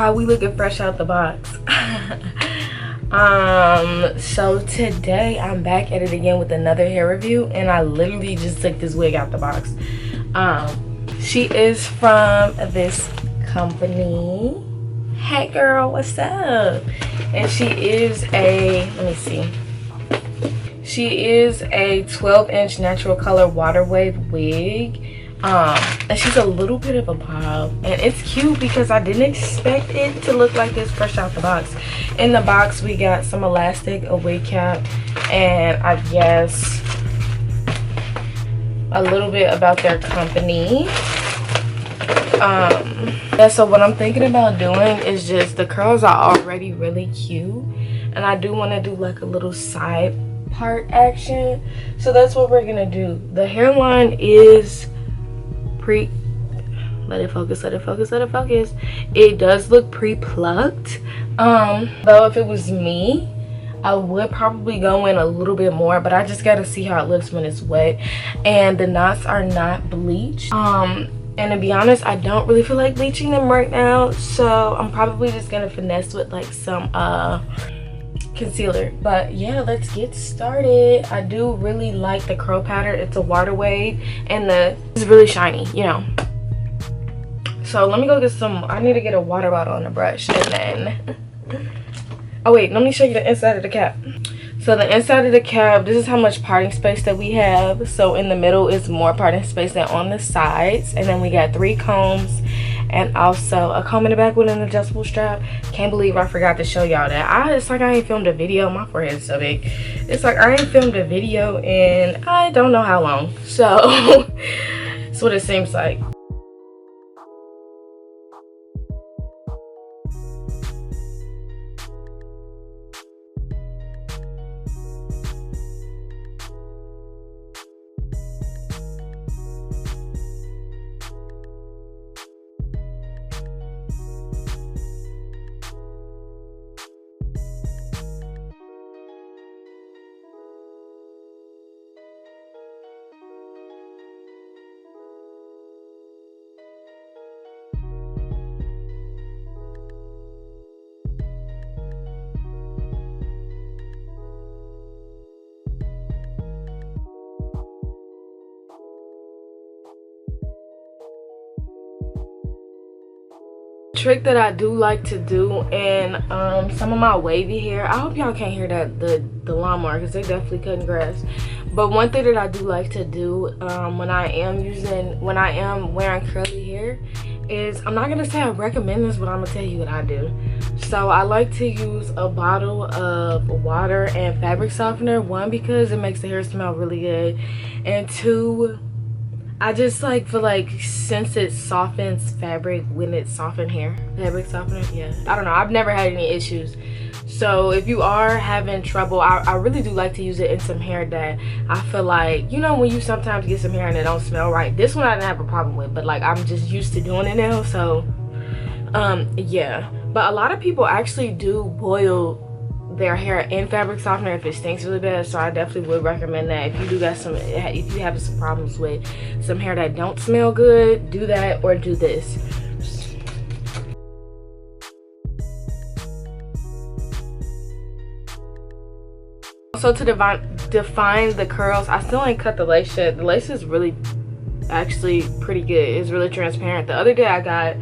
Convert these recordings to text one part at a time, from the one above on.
God, we looking fresh out the box. So today I'm back at it again with another hair review, and I literally just took this wig out the box. She is from this company. Hey girl, what's up? And she is a, let me see. She is a 12-inch natural color water wave wig. And she's a little bit of a bob, and it's cute because I didn't expect it to look like this fresh out the box. In the box we got some elastic, a wig cap, and I guess a little bit about their company. Yeah, so what I'm thinking about doing is just, the curls are already really cute, and I do want to do like a little side part action, so that's what we're gonna do. The hairline is let it focus. It does look pre-plucked, though if it was me I would probably go in a little bit more, but I just gotta see how it looks when it's wet. And the knots are not bleached, and to be honest, I don't really feel like bleaching them right now, so I'm probably just gonna finesse with like some concealer. But yeah, let's get started. I do really like the curl pattern. It's a water wave, and it's really shiny, you know. So let me go get some, I need to get a water bottle and a brush, and then oh wait, let me show you the inside of the cap. So the inside of the cap, this is how much parting space that we have. So in the middle is more parting space than on the sides, and then we got 3 combs and also a comb in the back with an adjustable strap. Can't believe I forgot to show y'all that. It's like I ain't filmed a video. My forehead is so big. It's like I ain't filmed a video in I don't know how long. So that's what it seems like. Trick that I do like to do in some of my wavy hair, I hope y'all can't hear that the lawnmower, because they're definitely cutting grass. But one thing that I do like to do when I am wearing curly hair is, I'm not gonna say I recommend this, but I'm gonna tell you what I do. So I like to use a bottle of water and fabric softener. 1, because it makes the hair smell really good, and 2, I just like feel like since it softens fabric when it's softened hair, fabric softener, yeah, I don't know, I've never had any issues. So if you are having trouble, I really do like to use it in some hair that I feel like, you know, when you sometimes get some hair and it don't smell right. This one I didn't have a problem with, but like I'm just used to doing it now, so yeah. But a lot of people actually do boil their hair in fabric softener if it stinks really bad, so I definitely would recommend that. If you have some problems with some hair that don't smell good, do that or do this. So to define the curls, I still ain't cut the lace yet. The lace is really actually pretty good. It's really transparent. The other day I got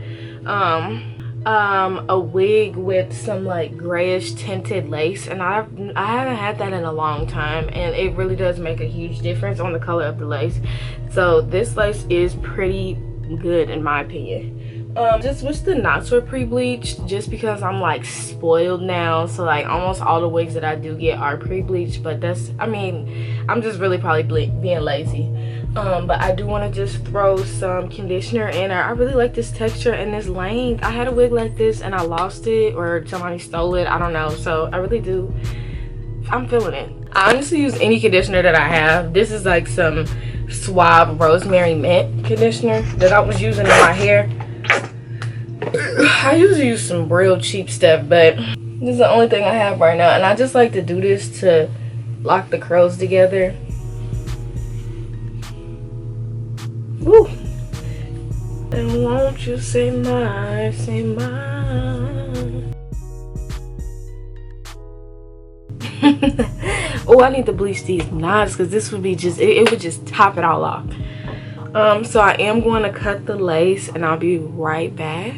a wig with some like grayish tinted lace, and I haven't had that in a long time, and it really does make a huge difference on the color of the lace. So this lace is pretty good in my opinion. Just wish the knots were pre-bleached, just because I'm like spoiled now, so like almost all the wigs that I do get are pre-bleached, but that's, I mean, I'm just really probably being lazy. But I do want to just throw some conditioner in her. I really like this texture and this length. I had a wig like this and I lost it, or somebody stole it, I don't know. So I really do, I'm feeling it. I honestly use any conditioner that I have. This is like some Suave Rosemary Mint conditioner that I was using in my hair. I usually use some real cheap stuff, but this is the only thing I have right now, and I just like to do this to lock the curls together. Woo. And won't you say my, say my. Oh, I need to bleach these knots because this would be just, it would just top it all off. So I am going to cut the lace and I'll be right back.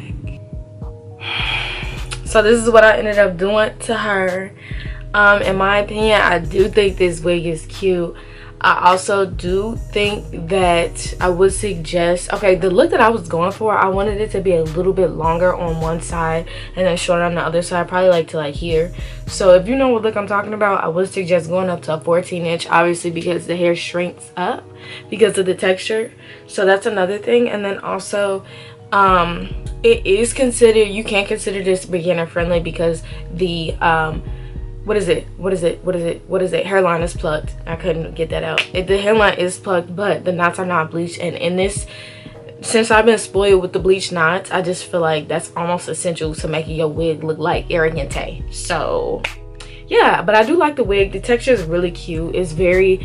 So this is what I ended up doing to her. In my opinion, I do think this wig is cute. I also do think that I would suggest, okay, the look that I was going for, I wanted it to be a little bit longer on one side and then shorter on the other side, probably like to like here. So if you know what look I'm talking about, I would suggest going up to a 14-inch, obviously because the hair shrinks up because of the texture. So that's another thing. And then also, it is considered, you can consider this beginner friendly because the hairline is plucked. I couldn't get that out. The hairline is plucked, but the knots are not bleached. And in this, since I've been spoiled with the bleached knots, I just feel like that's almost essential to making your wig look like arrogante. So yeah, but I do like the wig. The texture is really cute. It's very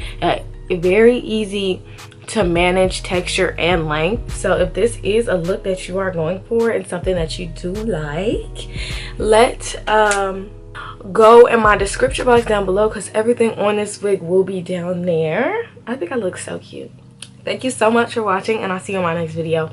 easy to manage texture and length. So if this is a look that you are going for and something that you do like, go in my description box down below because everything on this wig will be down there. I think I look so cute. Thank you so much for watching and I'll see you in my next video.